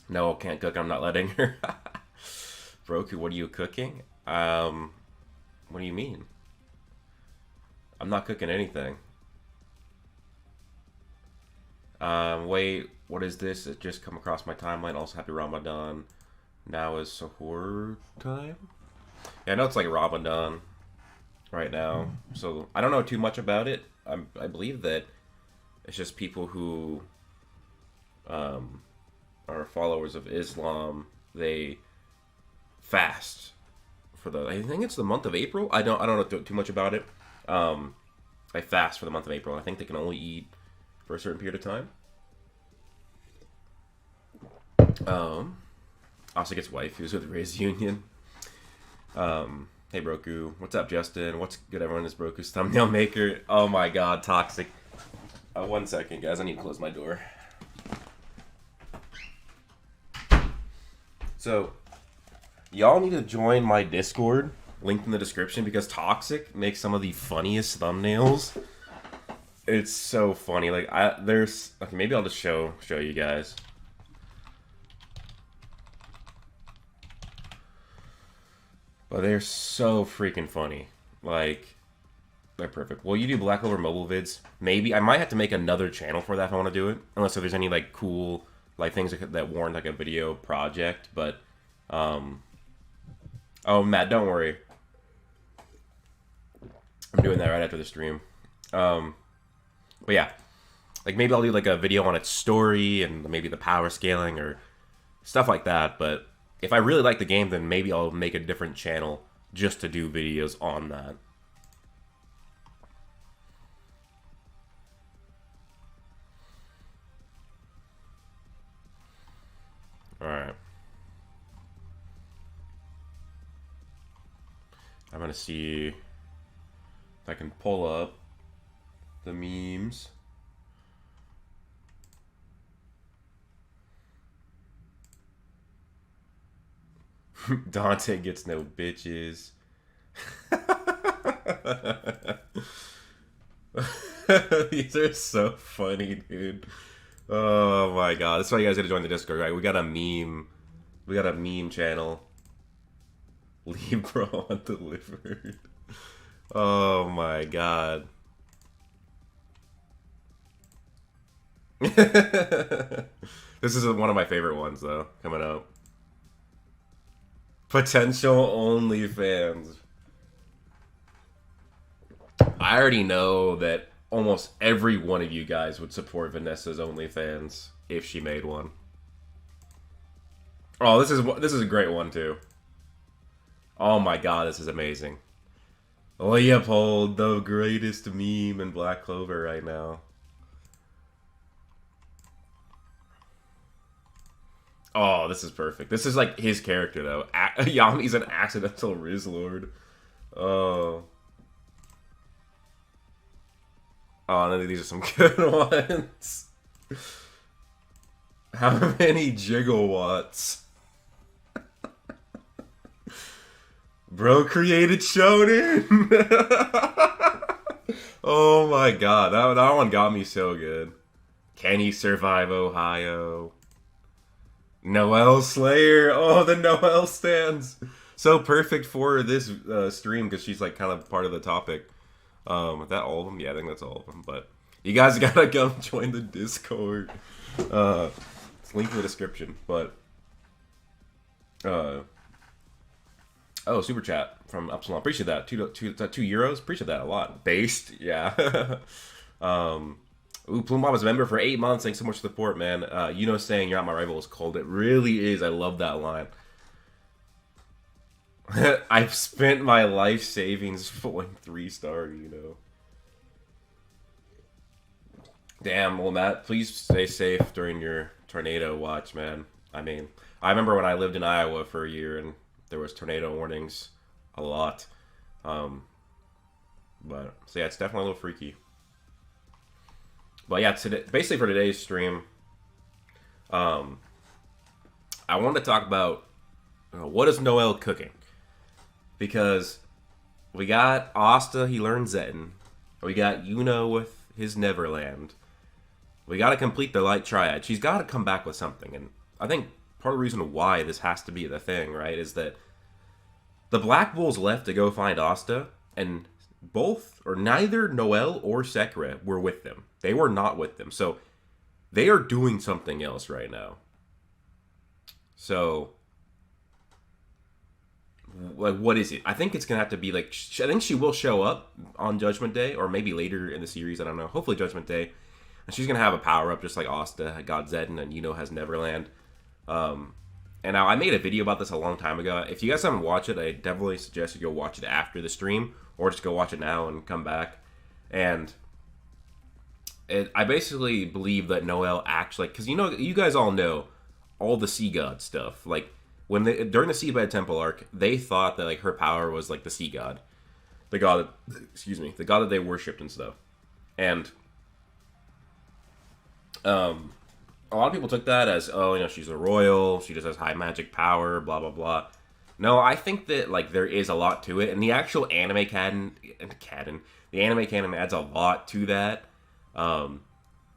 No, can't cook. I'm not letting her. Broku, what are you cooking? What do you mean? I'm not cooking anything. Wait, what is this? It just come across my timeline. Also, happy Ramadan. Now is sahur time? Yeah, I know it's like Ramadan right now. So, I don't know too much about it. I believe that it's just people who um, are followers of Islam. They fast for the. I think it's the month of April. I don't know too much about it. Um, I fast for the month of April. I think they can only eat for a certain period of time. Um, Also gets wife who's with Ray's Union. Hey Broku, what's up, Justin? What's good, everyone? Is Broku's thumbnail maker? Oh my god, toxic. 1 second, guys. I need to close my door. So, y'all need to join my Discord, linked in the description, because Toxic makes some of the funniest thumbnails. It's so funny. Like, there's okay. Maybe I'll just show you guys. But they're so freaking funny. Like, they're perfect. Will you do Black Clover mobile vids? Maybe. I might have to make another channel for that if I want to do it. Unless there's any, like, cool, like, things that warrant, like, a video project. But, oh, Matt, don't worry. I'm doing that right after the stream. But yeah. Like, maybe I'll do, like, a video on its story and maybe the power scaling or stuff like that. But if I really like the game, then maybe I'll make a different channel just to do videos on that. Alright. I'm gonna see if I can pull up the memes. Dante gets no bitches. These are so funny, dude. Oh my god. That's why you guys gotta join the Discord, right? We got a meme. We got a meme channel. Libra undelivered. Oh my god. This is one of my favorite ones, though, coming up. Potential OnlyFans. I already know that almost every one of you guys would support Vanessa's OnlyFans if she made one. Oh, this is a great one too. Oh my god, this is amazing. Leopold, the greatest meme in Black Clover right now. Oh, this is perfect. This is like his character though. Yami's an accidental Riz Lord. Oh. Oh, these are some good ones. How many gigawatts? Bro created Shonen. Oh my god, that one got me so good. Can he survive Ohio? Noelle Slayer. Oh, the Noelle stands. So perfect for this stream because she's like kind of part of the topic. Is that all of them? Yeah, I think that's all of them. But you guys gotta go join the Discord. It's linked in the description. But oh, super chat from Upsilon. Appreciate that. €2. Appreciate that a lot. Based, yeah. Ooh, Plume was a member for 8 months. Thanks so much for the support, man. Saying you're not my rival is cold. It really is. I love that line. I've spent my life savings pulling 3-star, Damn, well, Matt, please stay safe during your tornado watch, man. I mean, I remember when I lived in Iowa for a year and there was tornado warnings a lot. But, so yeah, it's definitely a little freaky. But yeah, basically for today's stream, I wanted to talk about what is Noelle cooking. Because we got Asta, he learned Zetten. We got Yuno with his Neverland. We got to complete the Light Triad. She's got to come back with something. And I think part of the reason why this has to be the thing, right, is that the Black Bulls left to go find Asta, and both, or neither Noelle or Sekre were with them. They were not with them. So they are doing something else right now. So, like, what is it? I think it's going to have to be, like, I think she will show up on Judgment Day, or maybe later in the series, I don't know. Hopefully Judgment Day. And she's going to have a power-up just like Asta, God Zedden, and Yuno has Neverland. And now, I made a video about this a long time ago. If you guys haven't watched it, I definitely suggest you go watch it after the stream, or just go watch it now and come back. And I basically believe that Noelle actually, because you guys all know all the sea god stuff. Like, during the Seabed Temple arc, they thought that, like, her power was like the sea god, the god that they worshipped and stuff. And a lot of people took that as, she's a royal, she just has high magic power, blah blah blah. No, I think that, like, there is a lot to it, and the actual anime canon adds a lot to that.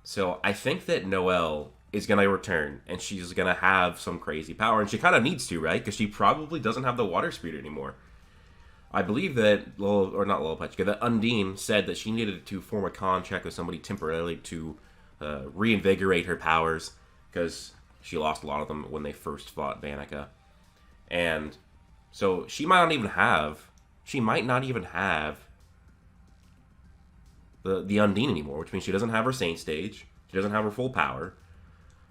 So I think that Noelle is going to return, and she's going to have some crazy power, and she kind of needs to, right? Because she probably doesn't have the water spirit anymore. I believe that, that Undine said that she needed to form a contract with somebody temporarily to reinvigorate her powers, because she lost a lot of them when they first fought Vanica. And so she might not even have the Undine anymore, which means she doesn't have her Saint stage, she doesn't have her full power.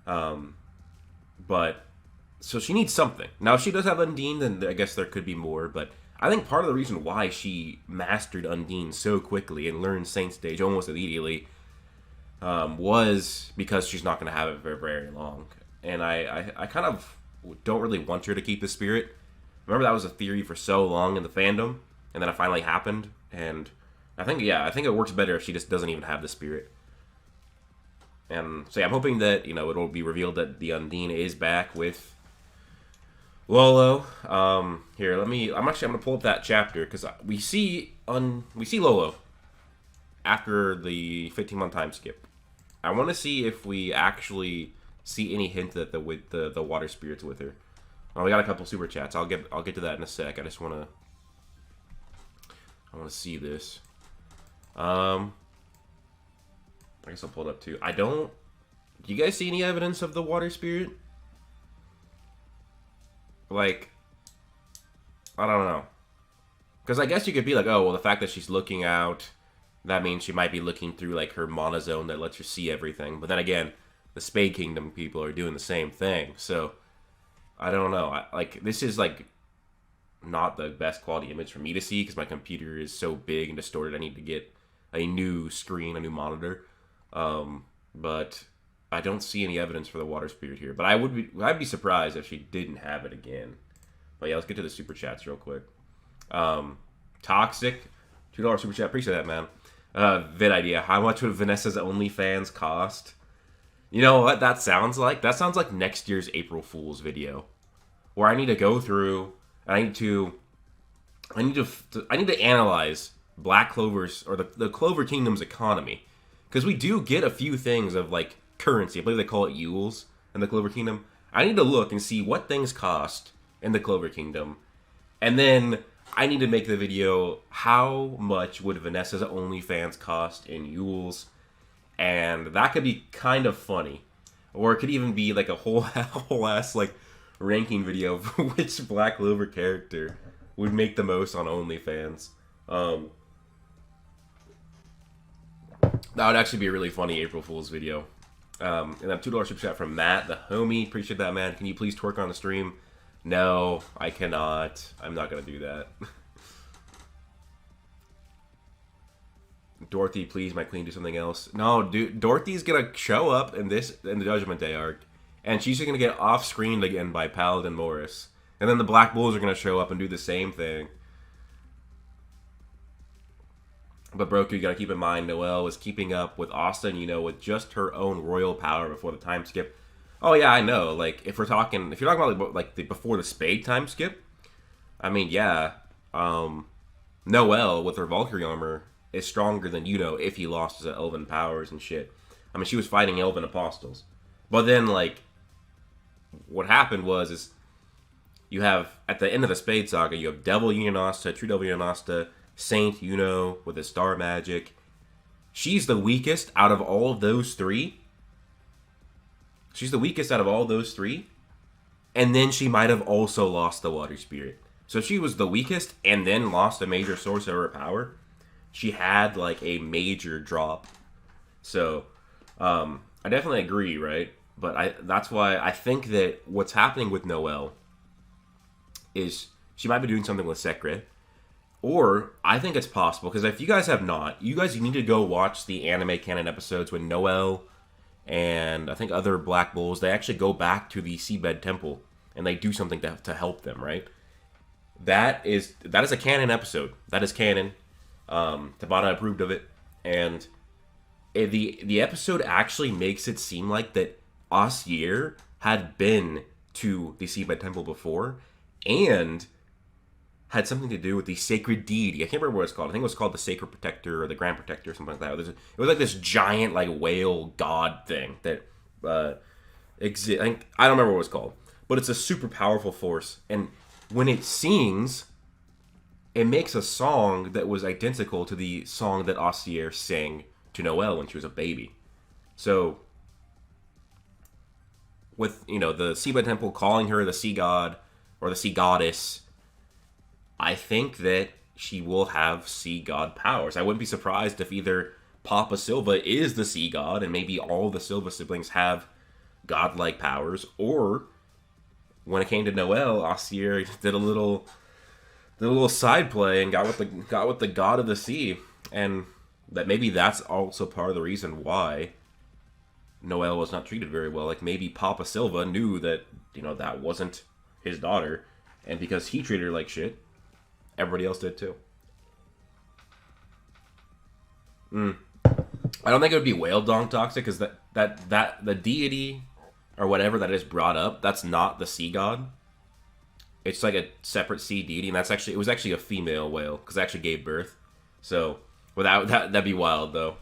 But so she needs something. Now, if she does have Undine, then I guess there could be more, but I think part of the reason why she mastered Undine so quickly and learned Saint stage almost immediately was because she's not going to have it for very long. And I kind of don't really want her to keep the spirit. Remember, that was a theory for so long in the fandom, and then it finally happened, and I think it works better if she just doesn't even have the spirit. And so, yeah, I'm hoping that, it'll be revealed that the Undine is back with Lolo. Here, I'm going to pull up that chapter, because we see Lolo after the 15-month time skip. I want to see if we actually see any hint that the water spirit's with her. Well, we got a couple super chats. I'll get to that in a sec. I just want to see this. I guess I'll pull it up too. Do you guys see any evidence of the water spirit? Like, I don't know. Because I guess you could be like, oh, well, the fact that she's looking out, that means she might be looking through, like, her mana zone that lets her see everything. But then again, the Spade Kingdom people are doing the same thing. So, I don't know. This is, like, not the best quality image for me to see, because my computer is so big and distorted. I need to get a new screen, a new monitor. But I don't see any evidence for the water spirit here. But I'd be surprised if she didn't have it again. But yeah, let's get to the super chats real quick. Toxic, $2 super chat. Appreciate that, man. Vid idea. How much would Vanessa's OnlyFans cost? You know what that sounds like? That sounds like next year's April Fool's video, where I need to go through. I need to analyze Black Clover's, or the Clover Kingdom's economy, because we do get a few things of, like, currency. I believe they call it Yules in the Clover Kingdom. I need to look and see what things cost in the Clover Kingdom, and then I need to make the video, how much would Vanessa's OnlyFans cost in Yules, and that could be kind of funny, or it could even be like a whole ass, like, ranking video of which Black Clover character would make the most on OnlyFans. That would actually be a really funny April Fool's video. And that $2 super chat from Matt, the homie. Appreciate that, man. Can you please twerk on the stream? No, I cannot. I'm not going to do that. Dorothy, please, my queen, do something else. No, dude, Dorothy's going to show up in the Judgment Day arc, and she's going to get off-screened again by Paladin Morris. And then the Black Bulls are going to show up and do the same thing. But Broku, you got to keep in mind, Noelle was keeping up with Austin, with just her own royal power before the time skip. Oh yeah, I know. Like, if you're talking about like the before the Spade time skip, I mean, yeah, Noelle with her Valkyrie armor is stronger than if he lost his elven powers and shit. I mean, she was fighting elven apostles, but then, like, what happened is you have, at the end of the Spade Saga, you have Devil Unionasta, True Devil Unionasta, Saint Yuno with his star magic. She's the weakest out of all of those three. She's the weakest out of all those three. And then she might have also lost the Water Spirit. So she was the weakest and then lost a major source of her power. She had like a major drop. So I definitely agree, right? But that's why I think that what's happening with Noelle is she might be doing something with Sekre. Or I think it's possible, because if you guys have not, you need to go watch the anime canon episodes when Noelle and I think other Black Bulls, they actually go back to the Seabed Temple and they do something to help them, right? That is a canon episode. That is canon. Tabata approved of it, and the episode actually makes it seem like that Aesir had been to the Seabed Temple before, and had something to do with the sacred deity. I can't remember what it's called. I think it was called the Sacred Protector or the Grand Protector or something like that. It was like this giant like whale god thing that exists. I don't remember what it was called, but it's a super powerful force. And when it sings, it makes a song that was identical to the song that Aesir sang to Noelle when she was a baby. So with, the Seabed Temple calling her the sea god or the sea goddess, I think that she will have sea god powers. I wouldn't be surprised if either Papa Silva is the sea god and maybe all the Silva siblings have godlike powers, or when it came to Noelle, Aesir did a little side play and got with the god of the sea, and that maybe that's also part of the reason why Noelle was not treated very well. Like maybe Papa Silva knew that that wasn't his daughter, and because he treated her like shit, everybody else did too. I don't think it would be whale dong toxic, because that the deity or whatever that is brought up, that's not the sea god. It's like a separate sea deity, and it was actually a female whale, because it actually gave birth. So without that'd be wild though.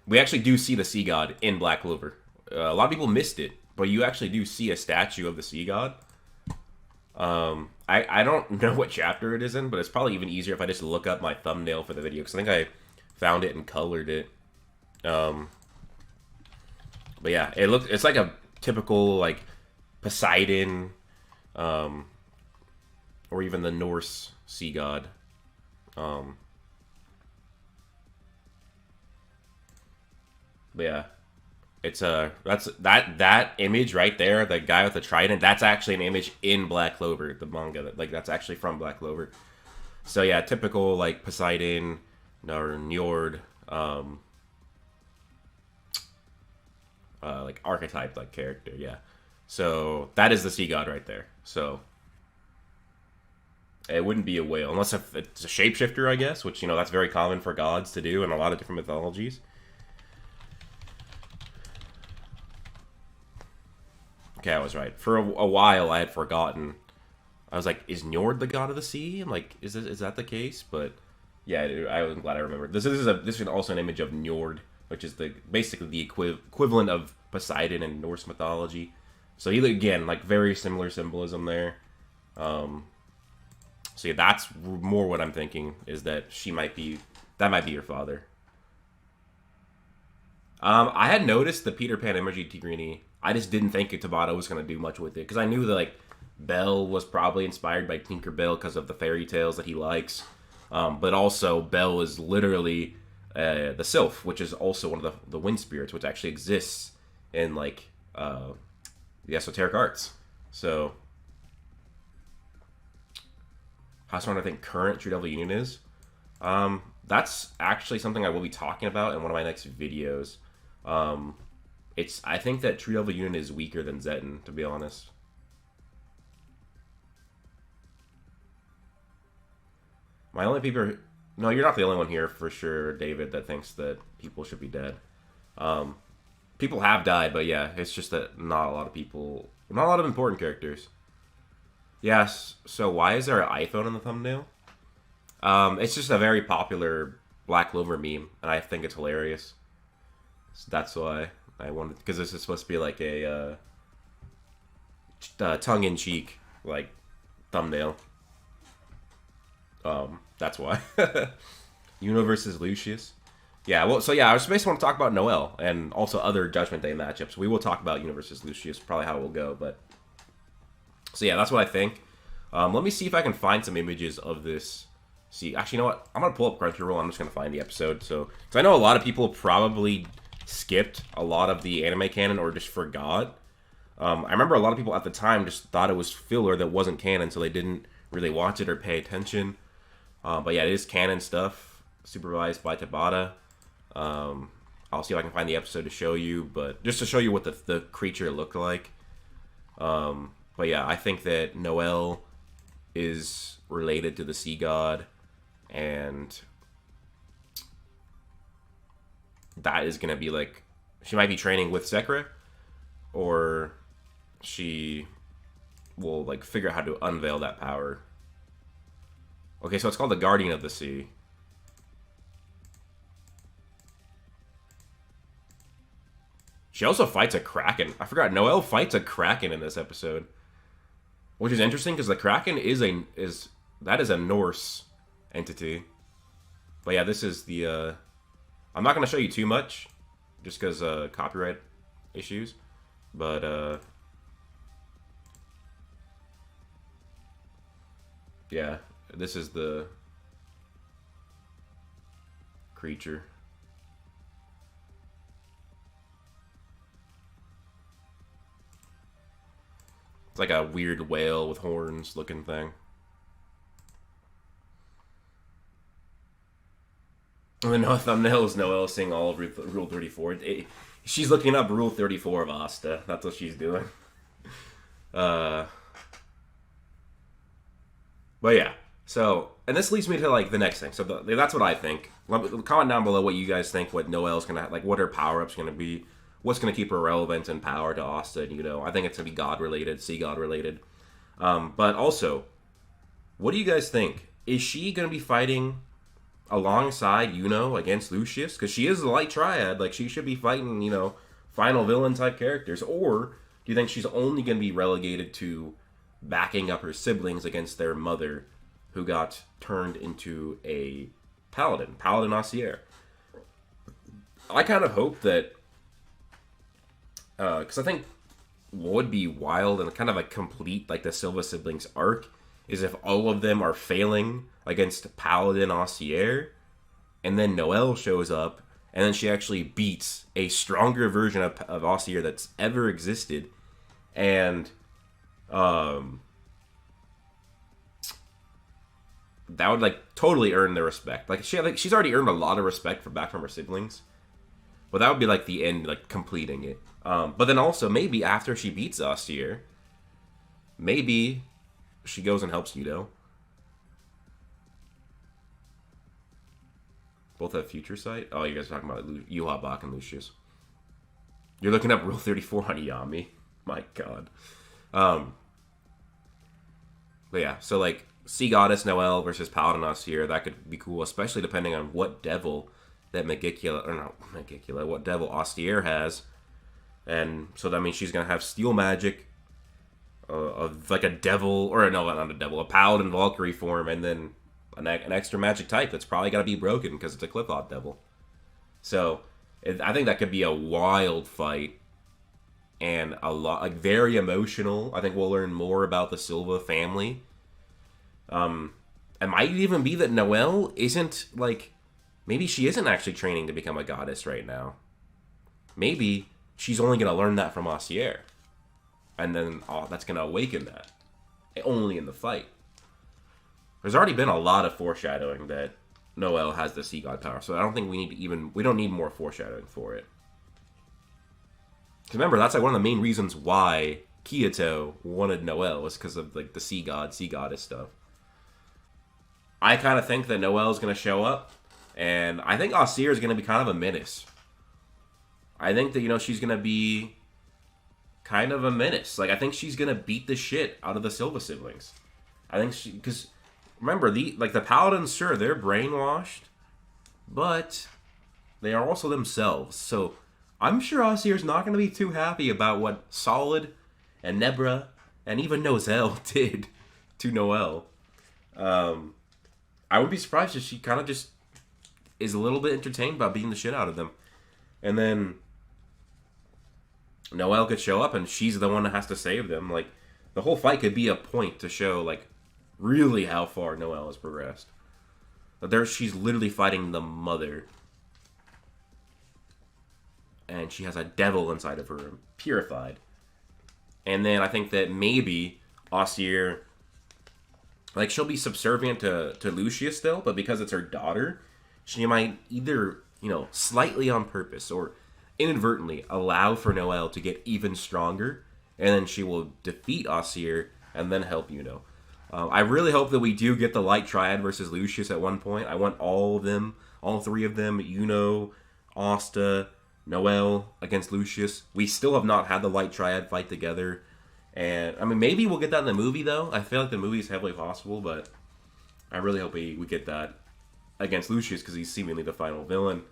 We actually do see the sea god in Black Clover. A lot of people missed it, but you actually do see a statue of the sea god. I don't know what chapter it is in, but it's probably even easier if I just look up my thumbnail for the video, because I think I found it and colored it. But yeah, it's like a typical like Poseidon, or even the Norse sea god. But yeah, it's that image right there, the guy with the trident. That's actually an image in Black Clover, the manga. That's actually from Black Clover. So yeah, typical like Poseidon or Njord, like archetype like character. Yeah. So that is the sea god right there. So it wouldn't be a whale unless if it's a shapeshifter, I guess, which that's very common for gods to do in a lot of different mythologies. Okay, I was right. For a while, I had forgotten. I was like, is Njord the god of the sea? I'm like, is that the case? But yeah, I was glad I remembered. This is also an image of Njord, which is basically the equivalent of Poseidon in Norse mythology. So he, again, like very similar symbolism there. So yeah, that's more what I'm thinking, is that that might be your father. I had noticed the Peter Pan emoji Tigrini. I just didn't think Tabata was going to do much with it, because I knew that like Belle was probably inspired by Tinkerbell because of the fairy tales that he likes. But also Belle is literally the Sylph, which is also one of the wind spirits, which actually exists in like the esoteric arts. So how strong I think current True Devil Union is. That's actually something I will be talking about in one of my next videos. I think that True Devil Union is weaker than Zetten, to be honest. My only people no, you're not the only one here for sure, David, that thinks that people should be dead. People have died, but yeah, it's just that not a lot of important characters. Yes, so why is there an iPhone in the thumbnail? It's just a very popular Black Clover meme, and I think it's hilarious. So that's why I wanted, because this is supposed to be like a tongue-in-cheek, like, thumbnail. That's why. Yuno versus Lucius. Yeah, well, so yeah, I just basically want to talk about Noelle and also other Judgment Day matchups. We will talk about Yuno versus Lucius, probably how it will go, but... So yeah, that's what I think. Let me see if I can find some images of this. See, actually, you know what? I'm going to pull up Crunchyroll. I'm just going to find the episode. So, because I know a lot of people probably skipped a lot of the anime canon or just forgot. I remember a lot of people at the time just thought it was filler that wasn't canon, so they didn't really watch it or pay attention. But yeah, it is canon stuff, supervised by Tabata. I'll see if I can find the episode to show you, but just to show you what the creature looked like. But yeah, I think that Noelle is related to the sea god, and that is going to be like, she might be training with Sekra, or she will like figure out how to unveil that power. Okay, so it's called the Guardian of the Sea. She also fights a Kraken. I forgot, Noelle fights a Kraken in this episode. Which is interesting because the Kraken is a Norse entity. But yeah, this is the I'm not gonna show you too much just because copyright issues. But yeah, this is the creature. It's like a weird whale with horns looking thing. And then no thumbnail is Noelle saying all of Rule 34. She's looking up Rule 34 of Asta. That's what she's doing. But yeah. So, and this leads me to like the next thing. So that's what I think. Comment down below what you guys think. What Noelle's gonna like. What her power up's gonna be. What's going to keep her relevant and power to Asta, you know. I think it's going to be God-related, sea God-related. But also, what do you guys think? Is she going to be fighting alongside Yuno against Lucius? Because she is the Light Triad. Like, she should be fighting, you know, final villain-type characters. Or do you think she's only going to be relegated to backing up her siblings against their mother, who got turned into a Paladin Assier? I kind of hope that... Because I think what would be wild and kind of a complete, like, the Silva siblings arc is if all of them are failing against Paladin Assier, and then Noelle shows up, and then she actually beats a stronger version of Assier that's ever existed, and that would, like, totally earn their respect. Like, she's already earned a lot of respect back from her siblings, but that would be, like, the end, like, completing it. But then also, maybe after she beats Assier, maybe she goes and helps Yuno. Both have future sight? Oh, you guys are talking about Yuha Bak and Lucius. You're looking up Rule 34 on Yami. My god. But yeah, so like, Sea Goddess Noelle versus Paladin Assier, that could be cool, especially depending on what devil that what devil Assier has. And so that means she's going to have steel magic, of like a devil, or no, not a devil, a Paladin Valkyrie form, and then an extra magic type that's probably got to be broken because it's a Clithot devil. So I think that could be a wild fight, and a lot, like, very emotional. I think we'll learn more about the Silva family. It might even be that Noelle isn't, like, maybe she isn't actually training to become a goddess right now. Maybe she's only going to learn that from Assier. And then that's going to awaken that. Only in the fight. There's already been a lot of foreshadowing that Noelle has the sea god power. So I don't think we don't need more foreshadowing for it. Because remember, that's like one of the main reasons why Kyoto wanted Noelle, was because of like the sea goddess stuff. I kind of think that Noelle is going to show up. And I think Assier is going to be kind of a menace. I think that, you know, she's going to be kind of a menace. Like, I think she's going to beat the shit out of the Silva siblings. I think because remember, the Paladins, sure, they're brainwashed, but they are also themselves. So I'm sure Assier's not going to be too happy about what Solid and Nebra and even Noelle did to Noelle. I would be surprised if she kind of just is a little bit entertained by beating the shit out of them. And then Noelle could show up and she's the one that has to save them. Like, the whole fight could be a point to show, like, really how far Noelle has progressed. She's literally fighting the mother. And she has a devil inside of her, purified. And then I think that maybe Austria, like, she'll be subservient to Lucius still, but because it's her daughter, she might either, slightly on purpose or inadvertently allow for Noelle to get even stronger, and then she will defeat Austria and then help Yuno. I really hope that we do get the Light Triad versus Lucius at one point. I want all of them, all three of them, Yuno, Asta, Noelle against Lucius. We still have not had the Light Triad fight together. And, I mean, maybe we'll get that in the movie, though. I feel like the movie is heavily possible, but I really hope we get that against Lucius because he's seemingly the final villain.